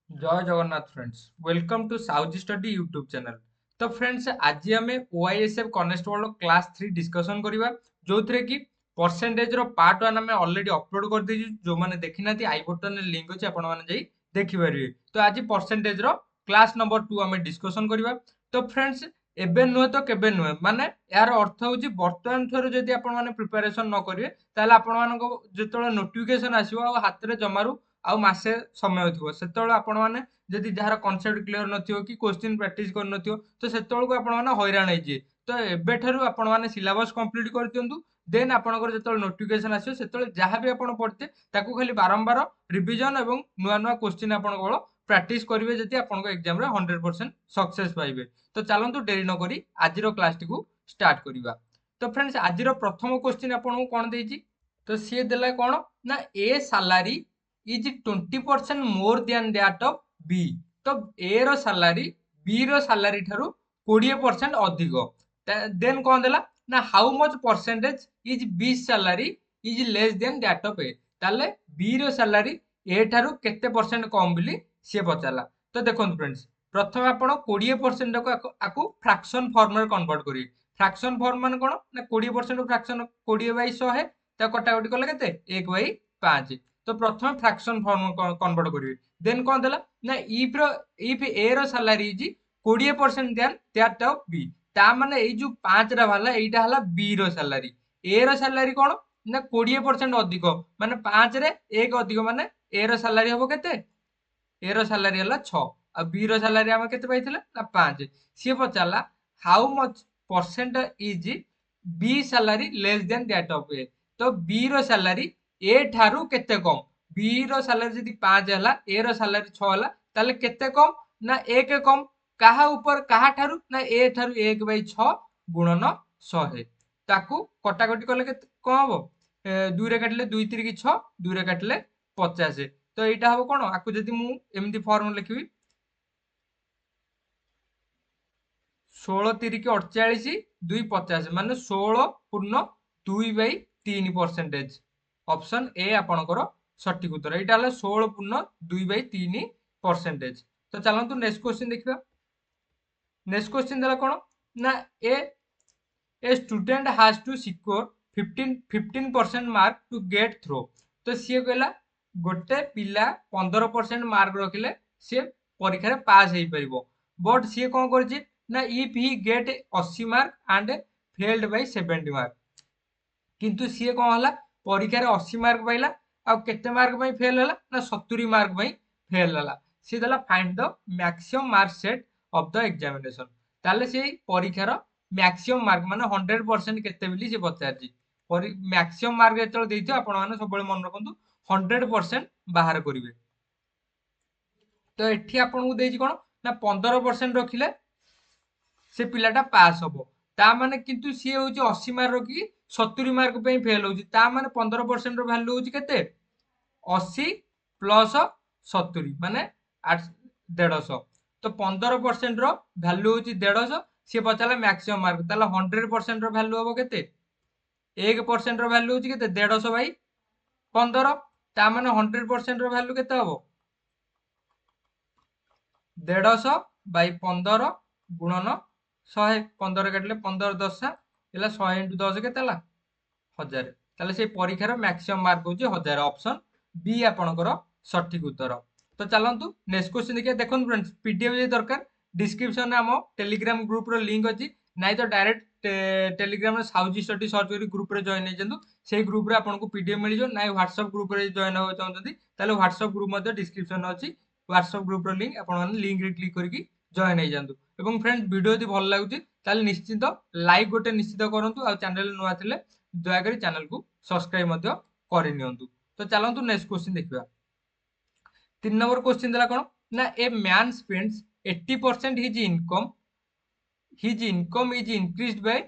जय Jagannath friends, welcome to south study YouTube channel. तो friends, आज आम ओआईएसएफ कनेस्टेबल क्लास 3 डिस्कसन करवा, जो थे कि परसेंटेज रो पार्ट 1 आम ऑलरेडी अपलोड कर दीजिए। जो मैंने देखी ना, आई बटन लिंक अच्छे, आपण मैंने देखी पारे। तो आज परसेंटेज रो क्लास नंबर 2 आम डिस्कसन करवा। तो फ्रेंड्स, एबे नुहे तो केबे नुहे, माने यार अर्थ होची वर्तमान थरो जदी आपण माने प्रिपरेशन न करिवे ताले आपण मानको जेतोळे नोटिफिकेशन आसीबो आ हाथ रे जमारू ଆଉ ମାସେ ସମୟ ଥିବ, ସେତେବେଳେ ଆପଣମାନେ ଯଦି ଯାହାର କନସେପ୍ଟ କ୍ଲିୟର ନଥିବ କି କୋଶ୍ଚିନ୍ ପ୍ରାକ୍ଟିସ କରିନଥିବ, ତ ସେତେବେଳକୁ ଆପଣମାନେ ହଇରାଣ ହେଇଯିବେ। ତ ଏବେଠାରୁ ଆପଣମାନେ ସିଲାବସ କମ୍ପ୍ଲିଟ କରିଦିଅନ୍ତୁ। ଦେନ୍ ଆପଣଙ୍କର ଯେତେବେଳେ ନୋଟିଫିକେସନ ଆସିବ, ସେତେବେଳେ ଯାହା ବି ଆପଣ ପଢିଥିବେ ତାକୁ ଖାଲି ବାରମ୍ବାର ରିଭିଜନ ଏବଂ ନୂଆ ନୂଆ କୋଶ୍ଚିନ୍ ଆପଣ କେବଳ ପ୍ରାକ୍ଟିସ କରିବେ, ଯଦି ଆପଣଙ୍କ ଏକ୍ସାମରେ 100% ସକ୍ସେସ୍ ପାଇବେ। ତ ଚାଲନ୍ତୁ ଡେରି ନକରି ଆଜିର କ୍ଲାସଟିକୁ ଷ୍ଟାର୍ଟ କରିବା। ତ ଫ୍ରେଣ୍ଡସ୍, ଆଜିର ପ୍ରଥମ କୋଶ୍ଚିନ୍ ଆପଣଙ୍କୁ କ'ଣ ଦେଇଛି? ତ ସିଏ ଦେଲା କ'ଣ ନା, A salary is 20% more than that of B। तो A रो सैलरी B रो सैलरी ठारू 20% अधिक। देन कौन देला ना, how much percentage is B salary is less than that of A। ताले B रो सैलरी A ठारू केते परसेंट कम बिली से पचारला। तो देखंतु फ्रेंड्स, प्रथम आपण 20% को आकु फ्रैक्शन फॉर्म रे कन्वर्ट करिवे। फ्रैक्शन फॉर्म माने कोन ना, 20% फ्रैक्शन 20/100 ता कटाकटी कले केते 1/5। तो प्रथम फ्रैक्शन फॉर्म कन्वर्ट करिवे। देन कौन देला ना, इफ ए रो salary is 20% then that of B. ता माने एई जो 5 रा वाला एईटा हला बी रो सैलरी। ए रो सैलरी कोन ना 20% अधिक, माने 5 रे 1 अधिक, माने ए रो सैलरी हबो केते? ए रो सैलरी हला 6 आ बी रो सैलरी हम केते पाइथिले ना 5। सिए पचारला how much percent is B salary less than that of A. तो बी रो सैलरी ए ठारू केते कम। बी रो सैलरी जदी 5 हला, ए रो सैलरी 6 हला, ताले केते कम ना 1 कम। काहा ऊपर काहा ठारू ना, ए ठारू 1/6 गुणन 100। ताकू कटाकटी कले केते कोन हबो? 2 रे काटले 2 3 की 6, 2 रे काटले 50। तो एटा हबो कोन, आकु जदी मु एमदी फॉर्म लिखिबी 16 3 की 48 2 50, माने 16 पूर्ण 2/3%। ऑप्शन ए आपणकर सठिक उत्तर। एटा हला 16 पूर्ण 2/3%। तो चलंतु नेक्स्ट क्वेश्चन देखिबा। नेक्स्ट क्वेश्चन देला कोन ना, a student has to secure 15% mark to get through. तो सी कहला गोटे पिला 15% मार्क रखिले सी परीक्षा रे पास हेई परिबो। बट सी कोन करछि ना, if he get 80 mark and failed by 70 mark. किंतु सी कोन हला परीक्षा रे 80 मार्क पाइला, आ केते मार्क पई फेल हला ना 70 मार्क पई फेल हला। सी देला find the maximum mark set of the examination. ताले से परीक्षा रो मैक्सिमम मार्क माने 100% केते बिली से पचारजी। मैक्सिमम मार्क जेतल देइथो आपण माने सब मन रखंतु 100% बाहर करिवे। तो एठी आपण को देइछि कोन ना, 15% रखिले से पिलाटा पास हबो। ता माने किंतु सी होउछि 80 मार्क रखी 70 मार्क पे फेल होउछि। ता माने 15% रो वैल्यू होउछि केते? 80 प्लस 70 माने 150। तो 15% रो वैल्यू होउछि 150। सी पचाला मैक्सिमम मार्क, ताला 100% रो वैल्यू हबो केते? 1% रो वैल्यू होउछि केते? 150/15। ता माने 100% रो वैल्यू केते हबो? 150/15 गुणन 100। 15 काटिले 15 10 ହେଲା 100 * 10 केते ହେଲା 1000। ताले से परीक्षार मैक्सिमम मार्क होची 1000। ऑप्शन बी आपनकर सठिक उत्तर। तो चलंतु नेक्स्ट क्वेश्चन देखिए। देखन फ्रेंड्स, पीडीएफ जे दरकार डिस्क्रिप्शन में हम टेलीग्राम ग्रुप रो लिंक अछि, नाइ तो डायरेक्ट टेलीग्राम रे साउजी स्टडी सर्च करी ग्रुप रे जॉइन हे जंतु। सेही ग्रुप रे आपनको पीडीएफ मिल जो, नाइ व्हाट्सएप ग्रुप रे जॉइन हो चाहते ताले व्हाट्सएप ग्रुप मध्ये डिस्क्रिप्शन अछि। व्हाट्सएप ग्रुप रो लिंक आपण माने लिंक रे क्लिक करके जॉइन हे जंतु। एवं फ्रेंड्स, वीडियो यदि भल लागुची ताले निश्चित लाइक गोटे निश्चित करंतु, आ चैनल नुआ थिले दया करी चैनल को सब्सक्राइब मध्य करि नियंतु। तो चलंतु नेक्स्ट क्वेश्चन देखिबा। 3 नंबर क्वेश्चन देला कोन ना, ए man spends 80% his income is increased bye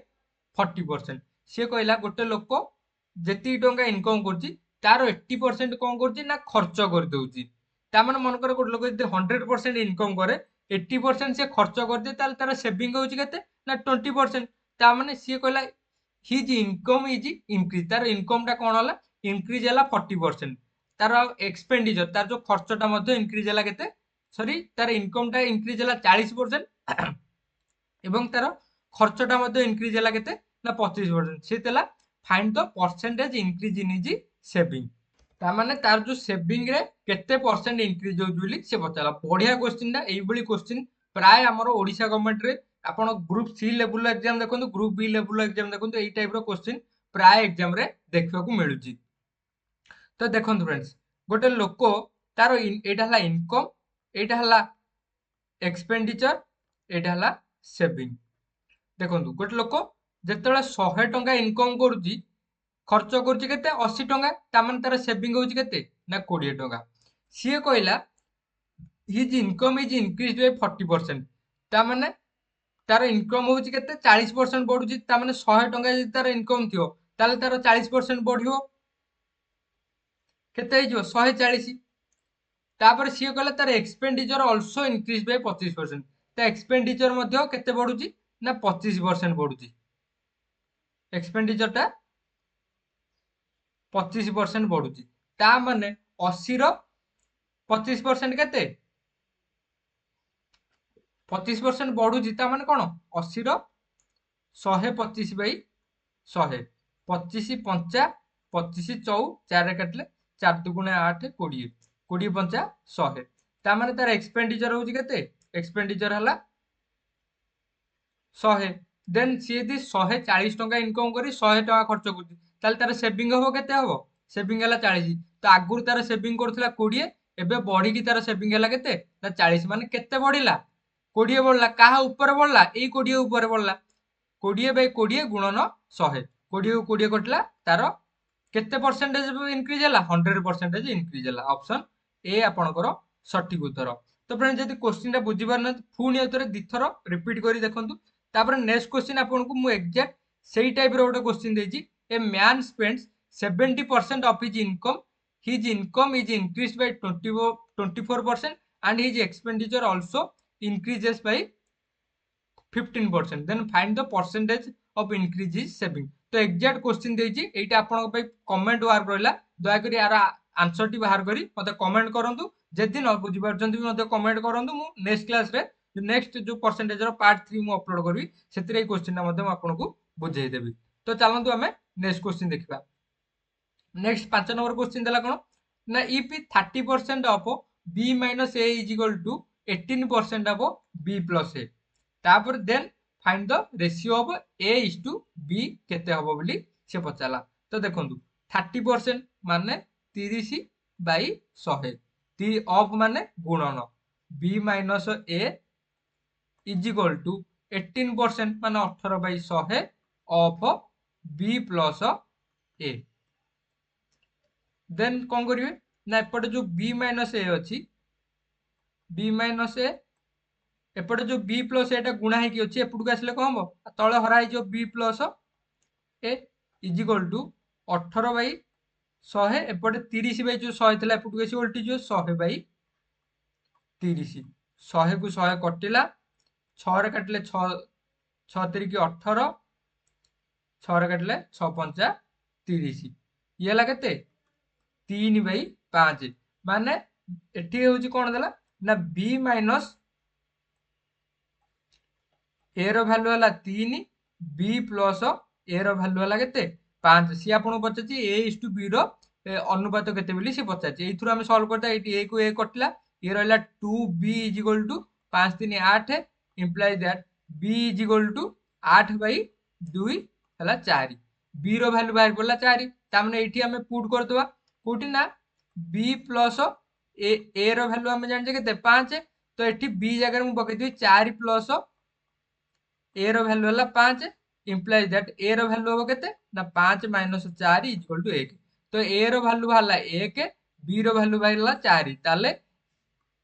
40%। से कहला गोटे लोक जेती टंका इनकम करची तार 80% कोन करची ना खर्च कर दउची। ता माने मन कर गोटे लोक जदी 100% इनकम करे, 80% से खर्च कर दे, ताल तार सेविंग होची केते ना 20%। ता माने से कहला हिज इनकम इज इंक्रीज, तार इनकम टा कोन होला इंक्रीज हला 40%। तार एक्सपेंडिचर तार जो खर्चटा मध्ये इंक्रीज हला केते सॉरी तार इनकमटा इंक्रीज है 40% এবং তার খরচটা মধ্যে ইনক্রিজ ହେଲା কেতে না 25%। সে তেলা find the percentage increase in is saving. ता माने तार जो सेविंग रे केते परसेंट इंक्रीज होउछ बोली से पचाला। बढ़िया क्वेश्चन टा एई क्वेश्चन प्राय हमर ओडिशा गवर्नमेंट रे आपण ग्रुप सी लेवल एग्जाम देखंतु, ग्रुप बी लेवल एग्जाम देखंतु, एई टाइप रो क्वेश्चन प्राय एग्जाम रे देखबा को मिलुची। तो देखंतु फ्रेंड्स गोटे लोक तार एटा हला इनकम, एटा हला एक्सपेंडिचर, एटा हला सेविंग। देखंतु गोटे लोक जेतेबेले 100 टंका इनकम करूची खर्च करूची केते 80 टंका, ता माने तार सेविंग होउची केते ना 20 टंका। सीए कहला his income is increased bye 40%, ता माने तार इनकम होउची केते 40% बढ़ुची, ता माने 100 टंका जदि तार इनकम थियो ताले तार 40% बढ़ियो केते हिजो 140। तापर सीए कहला तार एक्सपेंडिचर आल्सो इंक्रीज बाय 25%, ता एक्सपेंडिचर मध्य केते बढ़ुची ना 25% बढ़ुची। एक्सपेंडिचर टा 25% बढ़ुची, ता माने 80 रो 25% केते 25% बढ़ुची, ता माने कोन 80 रो 125 बाई 100, 25 पंचा 25 चौ 4 काटले 4 दुगुणे 8 20, 20 पंचा 100, ता माने तार एक्सपेंडिचर होउची केते एक्सपेंडिचर हला 100। देन सी यदि 140 टंका इनकम करी 100 टंका खर्च करूची ताले तार सेविंग हो केते हबो सेविंग हला 40। तो आगुर तार सेविंग करथला 20, एबे बढ़ी की तार सेविंग हला केते ना 40, माने केते बढ़िला 20 बढ़ला। काहा ऊपर बढ़ला एई 20 ऊपर बढ़ला, 20 बाई 20 गुणन 100, 20 को 20 कटला तार केते परसेंटेज इंक्रीज हला 100% इंक्रीज हला। ऑप्शन ए आपनकर सटीक उत्तर। तो फ्रेंड्स जदि क्वेश्चन टा बुझी पारन पुनी उतरे दिथर रिपीट करी देखंतु। तापर नेक्स्ट क्वेश्चन आपको मु एग्जैक्ट सेही टाइप रो गोटे क्वेश्चन देछि। A man spends 70% of his income is increased by 24% and his expenditure also increases by 15%, then find the percentage of increase is saving। तो एग्जैक्ट क्वेश्चन देछि एटा आपन पे कमेंट वर्क रहला, दया करी यार आंसर टी बाहर करी मते कमेंट करंतु। जदि न बुझी पारछंती मते कमेंट करंतु, मु नेक्स्ट क्लास रे नेक्स्ट जो परसेंटेज रो पार्ट 3 मु अपलोड करबी सेतिरे क्वेश्चन ना मते आपन को बुझाई देबी। तो चलंतु हमें नेक्स्ट क्वेश्चन देखिबा। नेक्स्ट 5 नंबर क्वेश्चन देला कोन ना if 30% of b minus a is equal to 18% of b plus a, तापर then find the ratio of a is to b केते हबो बोली से पचाला। तो देखंतु 30% माने 30 बाई 100, ती ऑफ माने गुणन b minus a is equal to 18% माने 18 बाई 100 ऑफ b plus a। देन कौन करिवे ना एपटे जो b माइनस ए अछि b माइनस ए एपटे जो b प्लस एटा गुणा है कि अछि एपटू आसले कोन हो तळे हरा जो b plus a is equal to 18 by 100 एपटे 30 बाई जो 100 थिला एपटू आसी उल्टी जो 100 बाई 30, 100 को 100 कटिला 6 रे काटले 6 6 3 की 18, 6 रे काटले 6 5 30, ये ला केते 3 बाई 5, माने एठी होउची कोन देला ना b माइनस a रो वैल्यू हला 3, b प्लस a रो वैल्यू हला केते 5। सी आपन पचाची a इज टू b रो अनुपात केते बोली सी पचाची। एई थ्रू हम सॉल्व करता एठी a को a कटला, ये रहला 2b is equal to 5 3 8 implies that b is equal to 8 by 2 हला 4, b रो वैल्यू बाहर पड़ला 4, ता माने एठी हम पुट कर दवा कोठी ना b प्लस a रो वैल्यू हम जान जे केते 5, तो एठी b जगह मु पकै दी 4 प्लस a रो वैल्यू हला 5 इंप्लाइज दैट a रो वैल्यू हो केते ना 5 माइनस 4 इज इक्वल टू 1। तो a रो वैल्यू हला 1, b रो वैल्यू हला 4, ताले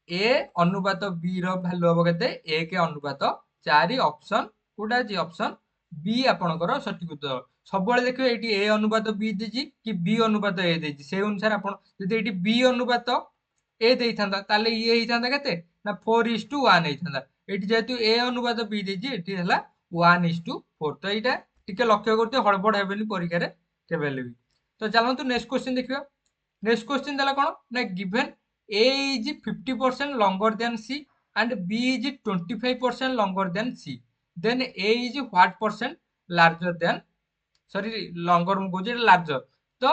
a अनुपात b रो वैल्यू हो केते 1 अनुपात 4। ऑप्शन कोडा जी ऑप्शन बी आपनकर सटीक उत्तर। सब बेले देखियो एटी a अनुपात b देजी कि b अनुपात a देजी, से अनुसार आपण जदि एटी b अनुपात a देई थांदा ताले ये हेई थांदा केते ना 4:1 हेई थांदा। एटी जेतु a अनुपात b देजी एटी हला 1:4। तो एटा टिके लक्ष्य करते हड़बड़ हेबेनी परीक्षा रे केबेले भी। तो चलंतु नेक्स्ट क्वेश्चन देखियो। नेक्स्ट क्वेश्चन देला कोन ना given A is 50% longer than C and B is 25% longer than C, then A is what percent larger than, sorry longer ମୁଁ କହୁଛି ଲାର୍ଜର। ତ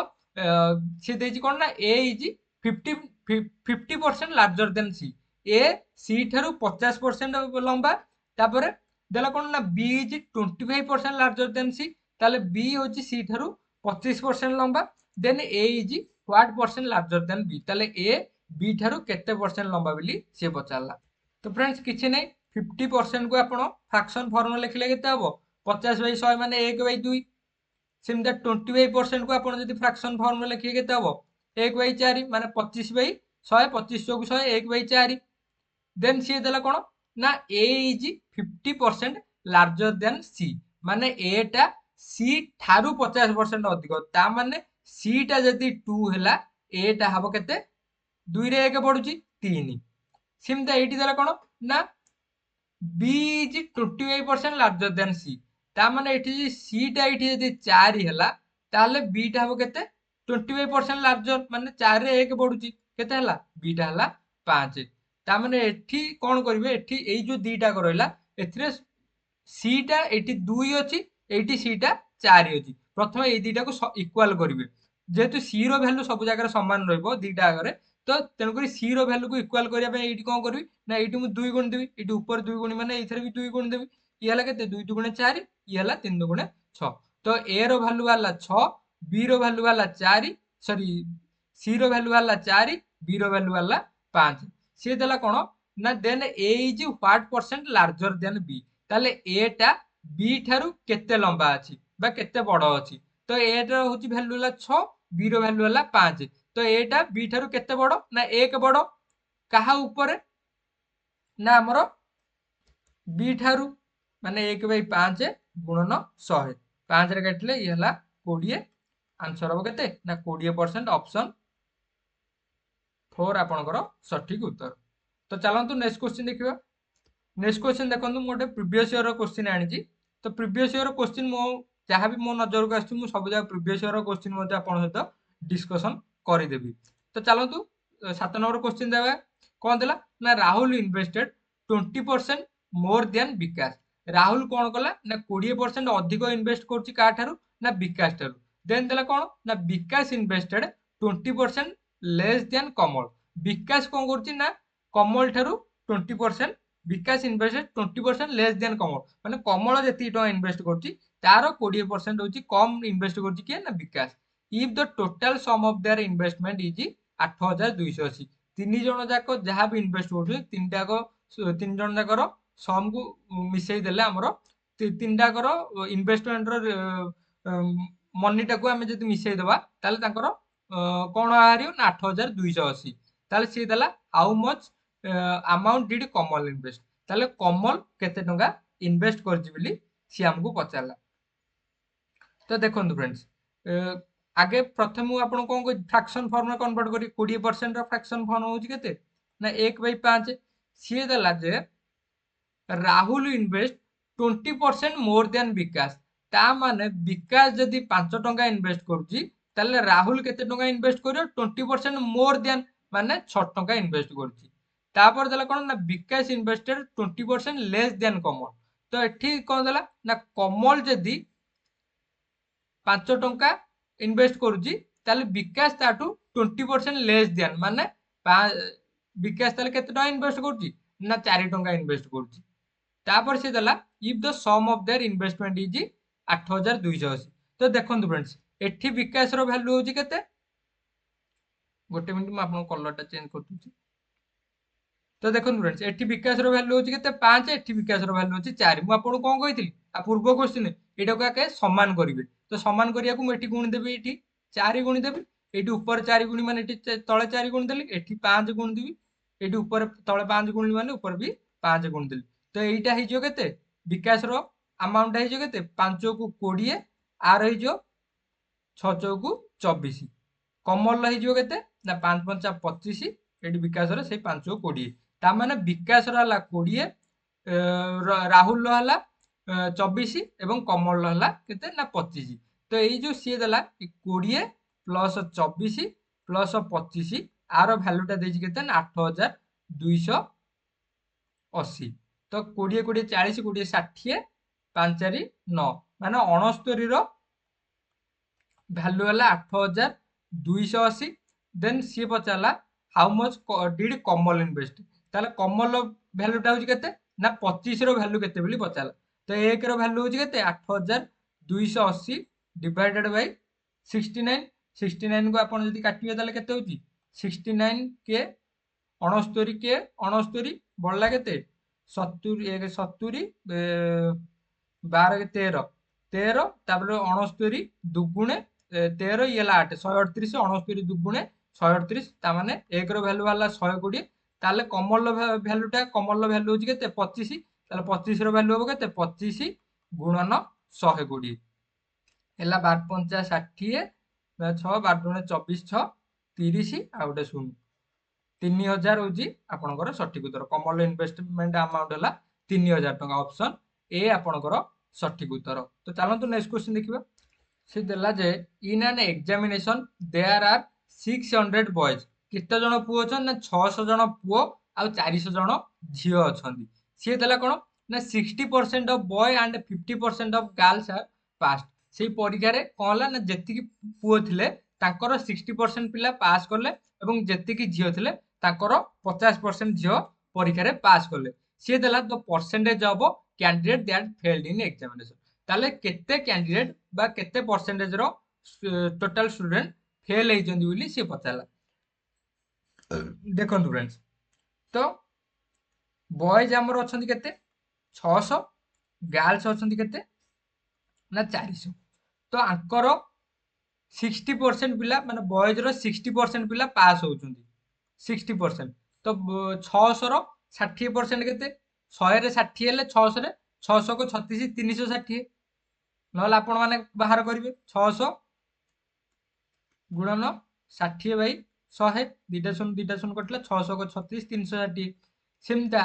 ସେ ଦେଇଛି କଣ ନା A is 50% larger than C, A C ଠାରୁ 50% ଲମ୍ବା। ତାପରେ ଦେଲା କଣ ନା B is 25% larger than C, ତାହେଲେ ବି ହଉଛି ସି ଠାରୁ 25% ଲମ୍ବା। Then A is what percent larger than B, ତାହେଲେ ଏ ବି ଠାରୁ କେତେ ପରସେଣ୍ଟ ଲମ୍ବା ବୋଲି ସିଏ ପଚାରିଲା। ତ ଫ୍ରେଣ୍ଡସ୍ କିଛି ନାହିଁ, 50% କୁ ଆପଣ ଫ୍ରାକ୍ସନ ଫର୍ମ ଲେଖିଲେ କେତେ ହବ, 50/100 ମାନେ 1/2। ସେମିତି 25% କୁ ଆପଣ ଯଦି ଫ୍ରାକ୍ସନ ଫର୍ମ ଲେଖିବେ କେତେ ହବ, 1/4 ମାନେ 25/100, 25 ଚଉକୁ 100, 1/4। ଦେନ୍ ସିଏ ଦେଲା କଣ ନା A is 50% larger than C, ମାନେ ଏ ଟା ସି ଠାରୁ 50% ଅଧିକ। ତା ମାନେ ସି ଟା ଯଦି 2 ହେଲା, ଏ ଟା ହବ କେତେ, 2 ରେ 1 ପଡୁଛି 3। ସେମିତି ଏଇଠି ଦେଲା କଣ ନା B is 25% larger than C, ତା ମାନେ ଏଠି ଯଦି C ଟା ଏଠି ଯଦି 4 ହେଲା, ତାହେଲେ B ଟା ହବ କେତେ, 25% ଲାର୍ଜର, ମାନେ 4 ରେ 1 ପଡୁଛି, କେତେ ହେଲା, B ଟା ହେଲା 5। ତା ମାନେ ଏଠି କଣ କରିବେ, ଏଠି ଏଇ ଯୋଉ ଦିଟା ରହିଲା ଏଥିରେ C ଟା ଏଠି 2 ଅଛି, ଏଇଠି C ଟା 4 ଅଛି। ପ୍ରଥମେ ଏଇ ଦିଟାକୁ ଇକ୍ୱାଲ କରିବେ, ଯେହେତୁ C ର ଭ୍ୟାଲୁ ସବୁ ଜାଗାରେ ସମାନ ରହିବ ଦିଟା ଆଗରେ, ତ ତେଣୁକରି C ର ଭ୍ୟାଲୁକୁ ଇକ୍ୱାଲ କରିବା ପାଇଁ ଏଇଠି କଣ କରିବି ନା ଏଇଠି ମୁଁ 2 ଗୁଣି ଦେବି, ଏଇଠି ଉପରେ 2 ଗୁଣି ମାନେ ଏଇଥିରେ ବି 2 ଗୁଣି ଦେବି। ଇଏ ହେଲା କେତେ, 2 2 ଗୁଣେ 4, ଇଏ ହେଲା 3 2 ଗୁଣେ 6। ତ A ର ଭ୍ୟାଲୁ ବାହାରିଲା 6, B ର ଭ୍ୟାଲୁ ବାହାରିଲା 4, ସରି C ର ଭ୍ୟାଲୁ ବାହାରିଲା 4, B ର ଭ୍ୟାଲୁ ବାହାରିଲା 5। ସିଏ ଦେଲା କଣ ନା ଦେନ୍ A is what percent larger then B, ତାହେଲେ A ଟା B ଠାରୁ କେତେ ଲମ୍ବା ଅଛି ବା କେତେ ବଡ ଅଛି। ତ A ର ହଉଛି ଭ୍ୟାଲୁ ହେଲା 6, B ର ଭ୍ୟାଲୁ ହେଲା 5। ତ A ଟା B ଠାରୁ କେତେ ବଡ ନା 1 ବଡ। କାହା ଉପରେ ନା ଆମର B ଠାରୁ, ମାନେ 1/5 ଗୁଣନ 100, 5 ରେ କାଟିଲେ ଇଏ ହେଲା 20। ଆନ୍ସର ହବ କେତେ ନା 20%, ଅପସନ 4 ଆପଣଙ୍କର ସଠିକ ଉତ୍ତର। ତ ଚାଲନ୍ତୁ ନେକ୍ସଟ କ୍ୱେଶ୍ଚିନ୍ ଦେଖିବା। ନେକ୍ସଟ କ୍ୱେଶ୍ଚିନ୍ ଦେଖନ୍ତୁ, ମୁଁ ଗୋଟେ ପ୍ରିଭିୟସ୍ ଇୟର କ୍ୱେଶ୍ଚିନ୍ ଆଣିଛି। ତ ପ୍ରିଭିୟସ୍ ଇୟର କ୍ୱେଶ୍ଚିନ୍ ମୁଁ ଯାହା ବି ମୋ ନଜରକୁ ଆସିଛି, ମୁଁ ସବୁ ଯାକ ପ୍ରିଭିୟସ୍ ଇୟର କ୍ୱେଶ୍ଚିନ୍ ମଧ୍ୟ ଆପଣଙ୍କ ସହିତ ଡିସ୍କସନ୍ କରିଦେବି। ତ ଚାଲନ୍ତୁ 7 ନମ୍ବର କ୍ୱେଶ୍ଚିନ୍ ଦେବା। କଣ ଦେଲା ନା ରାହୁଲ ଇନଭେଷ୍ଟେଡ 20% ମୋର ଦ୍ୟାନ୍ ବିକାଶ। ରାହୁଲ କଣ କଲା ନା 20% ଅଧିକ ଇନଭେଷ୍ଟ କରୁଛି କାଠାରୁ ନା ବିକାଶ ଠାରୁ। ଦେନ୍ ଦେଲା କଣ ନା ବିକାଶ ଇନଭେଷ୍ଟେଡ 20% ଲେସ୍ ଦ୍ୟାନ୍ କମଳ। ବିକାଶ କଣ କରୁଛି ନା କମଳ ଠାରୁ 20%, ବିକାଶ ଇନଭେଷ୍ଟେଡ 20% ଲେସ୍ ଦ୍ୟାନ୍ କମଳ, ମାନେ କମଳ ଯେତିକି ଟଙ୍କା ଇନଭେଷ୍ଟ କରୁଛି ତାର 20% ହଉଛି କମ ଇନଭେଷ୍ଟ କରୁଛି କିଏ ନା Vikash. If the total sum of their investment is 8280, ତିନି ଜଣ ଯାକ ଯାହା ବି ଇନଭେଷ୍ଟ କରୁଛନ୍ତି ତିନି ଜଣ ଯାକର ସମ୍ କୁ ମିଶେଇ ଦେଲେ ଆମର ତିନିଟାକର ଇନଭେଷ୍ଟମେଣ୍ଟର ମନିଟାକୁ ଆମେ ଯଦି ମିଶେଇ ଦବା, ତାହେଲେ ତାଙ୍କର କଣ ବାହାରିବ ନା 8280। ତାହେଲେ ସିଏ ଦେଲା how much amount did Kamal invest, ତାହେଲେ କମଲ କେତେ ଟଙ୍କା ଇନଭେଷ୍ଟ କରିଛି ବୋଲି ସିଏ ଆମକୁ ପଚାରିଲା। ତ ଦେଖନ୍ତୁ ଫ୍ରେଣ୍ଡସ୍, ଆଗେ ପ୍ରଥମେ ମୁଁ ଆପଣଙ୍କୁ କଣ କହିଛି, ଫ୍ରାକ୍ସନ ଫର୍ମ କନଭର୍ଟ କରି 20% ର ଫ୍ରାକ୍ସନ ଫର୍ମ ହଉଛି କେତେ ନା 1/5। ସିଏ ଦେଲା ଯେ ରାହୁଲ ଇନଭେଷ୍ଟ 20% ମୋର ଦ୍ୟାନ୍ ବିକାଶ, ତା ମାନେ ବିକାଶ ଯଦି 5 ଟଙ୍କା ଇନଭେଷ୍ଟ କରୁଛି, ତାହେଲେ ରାହୁଲ କେତେ ଟଙ୍କା ଇନଭେଷ୍ଟ କରିବ, 20% ମୋର ଦ୍ୟାନ୍ ମାନେ 6 ଟଙ୍କା ଇନଭେଷ୍ଟ କରୁଛି। ତାପରେ ଦେଲା କଣ ନା ବିକାଶ ଇନଭେଷ୍ଟେଡ 20% ଲେସ୍ ଦ୍ୟାନ୍ କମଲ। ତ ଏଠି କଣ ଦେଲା ନା କମଲ ଯଦି 5 ଟଙ୍କା ଇନଭେଷ୍ଟ କରୁଛି, ତାହେଲେ ବିକାଶ ତାଠୁ 20% ଲେସ୍ ଦ୍ୟାନ୍, ମାନେ ବିକାଶ ତାହେଲେ କେତେ ଟଙ୍କା ଇନଭେଷ୍ଟ କରୁଛି ନା 4 ଟଙ୍କା ଇନଭେଷ୍ଟ କରୁଛି। ତାପରେ ସେ ଦେଲା if the SUM of their investment is 8280। ତ ଦେଖନ୍ତୁ ଫ୍ରେଣ୍ଡସ୍, ଏଠି ବିକାଶର ଭ୍ୟାଲୁ ହଉଛି କେତେ, ଗୋଟେ ମିନିଟ୍ ମୁଁ ଆପଣଙ୍କ କଲରଟା ଚେଞ୍ଜ କରିଦଉଛି। ତ ଦେଖନ୍ତୁ ଫ୍ରେଣ୍ଡସ୍, ଏଠି ବିକାଶର ଭ୍ୟାଲୁ ହଉଛି କେତେ 5, ଏଠି ବିକାଶର ଭ୍ୟାଲୁ ହଉଛି 4। ମୁଁ ଆପଣଙ୍କୁ କଣ କହିଥିଲି ପୂର୍ବ କ୍ୱେଶ୍ଚିନ୍, ଏଇଟାକୁ ଆଗେ ସମାନ କରିବେ। ତ ସମାନ କରିବାକୁ ମୁଁ ଏଠି ଗୁଣି ଦେବି, ଏଠି 4 ଗୁଣି ଦେବି, ଏଇଠି ଉପରେ 4 ଗୁଣି ମାନେ ଏଠି ତଳେ 4 ଗୁଣି ଦେଲି, ଏଠି 5 ଗୁଣି ଦେବି, ଏଇଠି ଉପରେ ତଳେ 5 ଗୁଣିଲି ମାନେ ଉପରେ ବି 5 ଗୁଣି ଦେଲି। ତ ଏଇଟା ହେଇଯିବ କେତେ, ବିକାଶର ଆମାଉଣ୍ଟ ହେଇଯିବ କେତେ, 5 କୁ 20, ଆର ହେଇଯିବ 6 ଚଉକୁ 24। କମଲର ହେଇଯିବ କେତେ ନା 5 5 25, ଏଠି ବିକାଶର ସେଇ 5 କୁ 20। ତା ମାନେ ବିକାଶର ହେଲା 20, ରାହୁଲର ହେଲା 24 ଏବଂ କମଲର ହେଲା କେତେ ନା 25। ତ ଏଇ ଯୋଉ ସିଏ ଦେଲା 20 ପ୍ଲସ 24 ପ୍ଲସ 25 आर भैल्यूटा देछि केते ना 8280 तो 20 20 40 20 60 5 4 9 माने 69 रो भैल्यू है 8280 देन सी पचारा how much did Kamal invest ताले कमल भैल्यूटा होची केते ना 25 रो भैल्यू केते बोली पचारा तो 1 रो भैल्यू होची केते 8280 डिवाइडेड बाय 69 69 को आपण जदी काटिबे ताले केते होची 69 के 69 के 69 बळला केते 70 1 70 12 के 13 13 तापर 69 दुगुणे 13 ये 8 138 69 दुगुणे 138 ता माने 1 रो भ्यालु वाला 120 ताले कमल भ्यालुटा कमल भ्यालु होची केते 25 ताले 25 रो भ्यालु हो केते 25 गुणन 120 ହେଲା 12 5 60 6 12 दुणे 24 6 30 आ गोटे 0 3000 होची आपनकर सठिक उत्तर कमल इन्वेस्टमेंट अमाउंट हला 3000 टका ऑप्शन ए आपनकर सठिक उत्तर तो चलंतु नेक्स्ट क्वेश्चन देखिबा से देला जे in an examination there are 600 boys केते जण पुओ छन ना 600 जण पुओ आ 400 जण झियो अछंदी से देला कोन ना 60% of boys and 50% of girls are passed सेई परीक्षा रे कोनला ना जेति की पुओ थिले तांकर 60% पिला पास करले एवं जेति की झियो थिले तांकर 50% झियो परीक्षा रे पास करले से देला the percentage of candidate that failed in examination ताले केते कैंडिडेट बा केते परसेंटेज रो टोटल स्टूडेंट फेल हेजंदी बोली से पचाला देखंतु फ्रेंड्स तो बॉयज हमर अछंदी केते 600 गर्ल्स अछंदी केते ना 400 तो आंकर 60% पिला माने बॉयज रो 60% पिला पास होउछंदी 60% तो 600 रो 60% केते 100 रे 60 हेले 600 रे 600 को 36 360 नहले आपण माने बाहर करिवे 600 गुणन 60 बाई 100 दुटा शून्य कटला 600 को 36 360 सेमता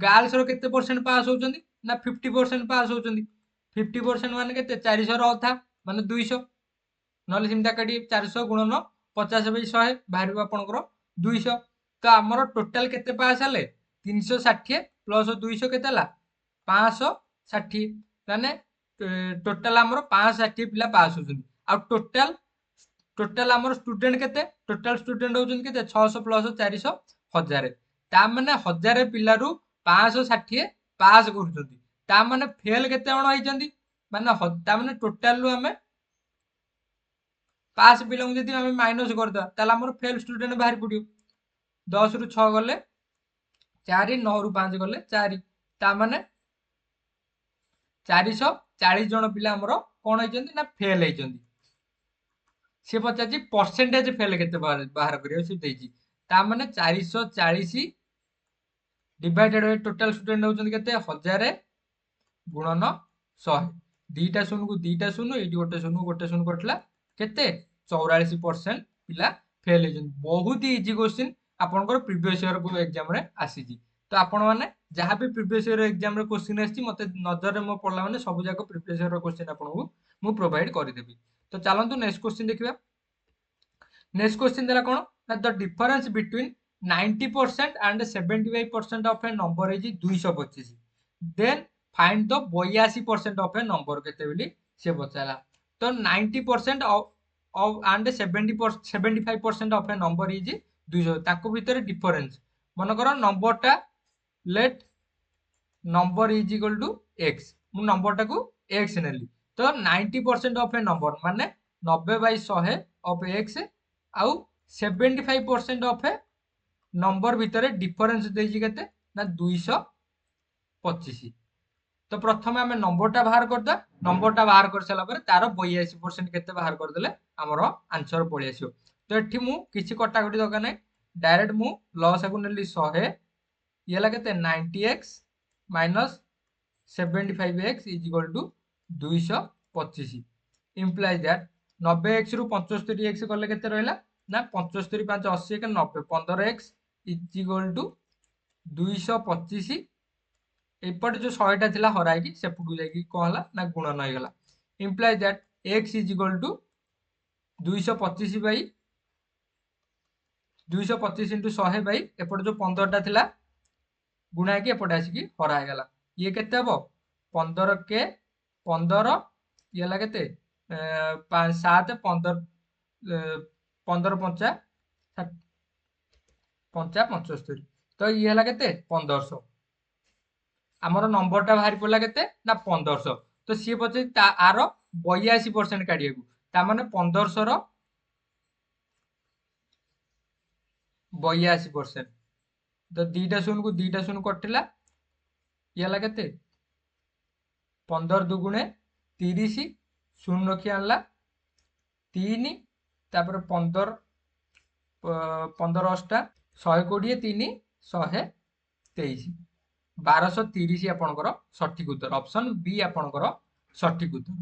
गर्ल्स रो केते परसेंट पास होउछंदी ना 50% पास होउछंदी 50% माने केते 400 रो अधा माने 200 नहले सेमता काटी 400 गुणन 50 बाई 100 बाहर आपनकर 200 तो हमर टोटल केते पास हले 360 प्लस 200 केते हला 560 माने टोटल हमर 560 पिला पास होउछंदी आ टोटल हमर स्टूडेंट केते टोटल स्टूडेंट होउछंदी केते 600 प्लस 400 1000 ता माने 1000 पिलारू 560 पास करूछंदी ता माने फेल केते जण होइछंदी माने ता माने टोटल रु हमें पास पिला जदि हमें माइनस करदा ताले हमर फेल स्टूडेंट बाहर पडियो 10 रु 6 गले 4 9 रु 5 गले 4 ता माने 440 जण पिला हमर कोन होइछंदी ना फेल होइछंदी से पचाची परसेंटेज फेल केते बाहर करियो से देजी ता माने 440 डिवाइडेड बाय टोटल स्टूडेंट होउछंदी केते 1000 गुणन 100 दीटा शून्य को दीटा शून्य एटी गोटे शून्य कटला केते 44% पिला फेल हेजन बहुत ही इजी क्वेश्चन आपनकर प्रीवियस ईयर को एग्जाम रे आसीजी तो आपण माने जहां भी प्रीवियस ईयर एग्जाम रे क्वेश्चन आसी मते नजर रे मो पडला माने सब जाको प्रीवियस ईयर क्वेश्चन आपनको मु प्रोवाइड करि देबी तो चलंतु नेक्स्ट क्वेश्चन देखिबा नेक्स्ट क्वेश्चन देला कोन ना the difference between 90% and 75% of a number is 225 then find the 82% of a number केते बोली से बचाला तो 90% of and 75% of a number is 200 ताको भीतर डिफरेंस मन करो नंबर टा let number is equal to x मु नंबर टा को x नेली तो 90% ऑफ ए नंबर माने 90/100 ऑफ x आउ 75% ऑफ ए नंबर भितर डिफरेंस देजी केते ना 225 तो प्रथम आम नंबरटा बाहर करदा नंबरटा बाहर कर सारा पर तार 82% केते बाहर कर देले हमर आंसर पळि आसीयो तो एठी मु किछि कटाकटी दरकार नै डायरेक्ट मु लॉस को नेली 100 येला केते 90x minus 75x is equal to 225 implies that 90x रु 75x करले केते रहला ना 75 5 80 के 90 15x इज इक्वल टू 225 एपटे जो 100 टा थिला हराई सेपटू जाई को हला ना गुणन होई गला implies that x is equal to 225 by 225 into 100 by एपटे जो 15टा थिला गुणा कि एपटे आसिकी हरा गला ये केते हबो 15 के 15 ये ହେଲା କେତେ 7 15 15 पंचा 75 तो ये ହେଲା केते 1500 आमर नंबरटा बाहरी पड़ला केते ना 1500 तो सी पचे आर 82% काढ़िया ता माने 1500 रो 82% तो दीटा शून्य कटिला ये ହେଲା केते 15 दुगुणे 30 शून्य रखी आनला 3 तापर 15 15 अष्टा 120 3 123 1230 आपणकर सठिक उत्तर ऑप्शन बी आपणकर सठिक उत्तर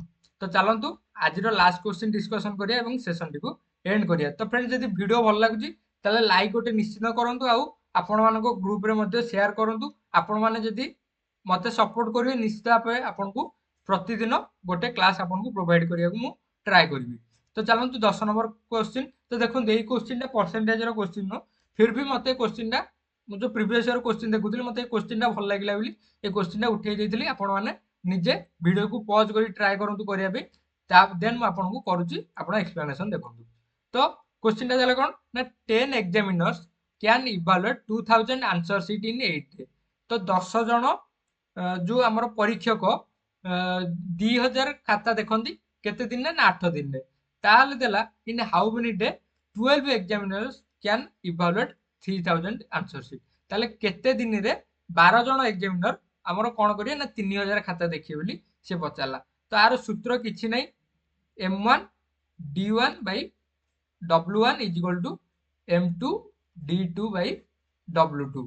तो चलतु आज लास्ट क्वेश्चन डिस्कशन करिया एवं सेशन टी को एंड करिया तो फ्रेंड्स यदि वीडियो भल लागुची ताले लाइक गोटे निश्चित करंतु आउ आपण मानको ग्रुप रे मध्ये शेयर करंतु आपण माने जदि मते सपोर्ट करिवे निश्चित भाबे आपनको प्रतिदिन गोटे क्लास आपनको प्रोवाइड करिया को मु ट्राई करबी तो चलतु 10 नंबर क्वेश्चन तो देखो एई क्वेश्चन टा परसेंटेज रो क्वेश्चन नो फिर भी मते क्वेश्चन टा मु जो प्रीवियस ईयर क्वेश्चन देखुथि मते क्वेश्चन टा भल लागिला बोली ए क्वेश्चन टा उठेई देइथिली आपण माने निजे वीडियो को पॉज करी ट्राई करंतु करिया बे ता देन मु आपनको करूची आपण एक्सप्लेनेशन देखंतु तो क्वेश्चन टा देला कोन ना 10 examiners can evaluate 2000 answer sheet in 8 day तो 10 जण जो हमर परीक्षक 2000 खाता देखंती केते दिन ना 8 दिन रे ताले देला in how many day 12 examiners can evaluate 3000 answer sheet ताले केते दिन रे 12 जण एग्जामिनर हमर कोन करिए ना 3000 खाता देखिए बोली से पचारला तो आर सूत्र किछि नै m1 d1 by w1 is equal to m2 d2 by w2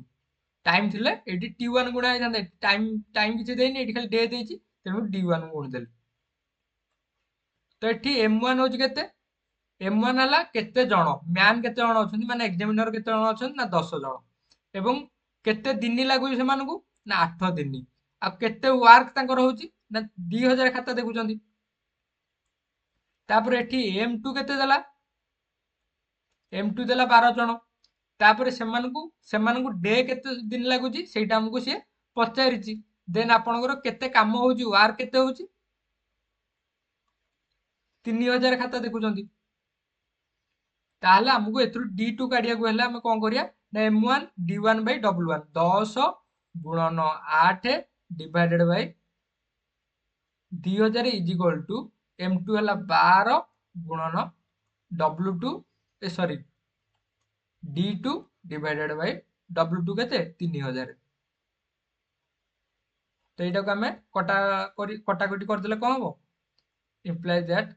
time थिले एटी t1 गुणा आइ थांदे टाइम किछि देनी एटी खाली डे देछि तेनु d1 गुण देले तो एठी m1 होछि केते m1 हला केते जण मैन केते जण अछंती माने एग्जामिनर केते जण अछंती ना 10 जण एवं केते दिन लागु से मानकु ना 8 दिन आ केते वर्क तांकर होछि ना 2000 खाता देखुचंती तापर एठी m2 केते देला m2 देला 12 जण तापर सेमानकु डे केते दिन लागुची सेटा हमकु से पचारिची देन आपनकर केते काम होउची वर्क केते होउची 3000 खाता देखुचंती ताहले हमकु एथरु d2 काढिया को हला हम कोन करिया ना m1 d1 by w1 10 गुणन 8 divided by 2000 is equal to m2 हला 12 गुणन w2 sorry d2 divided by w2 केते 3000 तो एटा को हमें कटाकटी कर देले कोन हो इंप्लाइज दैट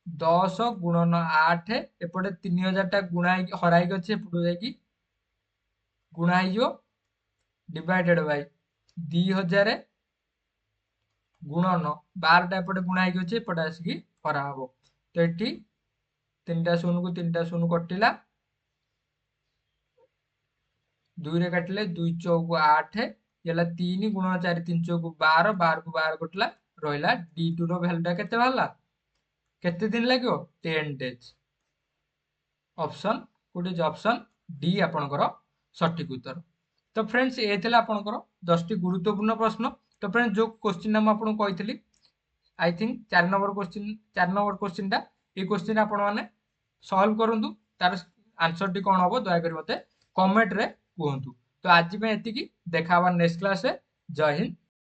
10 गुणन 8 एपटे 3000 टा गुणा हराई गछि एपटो जाय कि गुणा हिजो डिवाइडेड बाय 2000 गुणन 12 टा एपटे गुणा हिगछि एपटे आसी हरा हबो तो एठी 3टा शून्य को 3टा शून्य कटिला 2 रे काटले 2 चौक 8 येला 3 गुणन 4 3 चौक 12 12 को 12 कटला रहिला d2 रो वैल्यू टा केते बाहला केते दिन लागो 10 days option code is option D आपनकर सटीक उत्तर तो फ्रेंड्स ए थिला आपनकर 10 टी गुरुत्वपूर्ण प्रश्न तो फ्रेंड्स जो क्वेश्चन हम आपन कहितली आई थिंक 4 नंबर क्वेश्चन टा ए क्वेश्चन आपन माने सॉल्व करंतु तार आंसर टी कोन हबो दया करी मते कमेंट रे कहंतु तो आज पे एति की देखावा नेक्स्ट क्लास रे जय हिंद।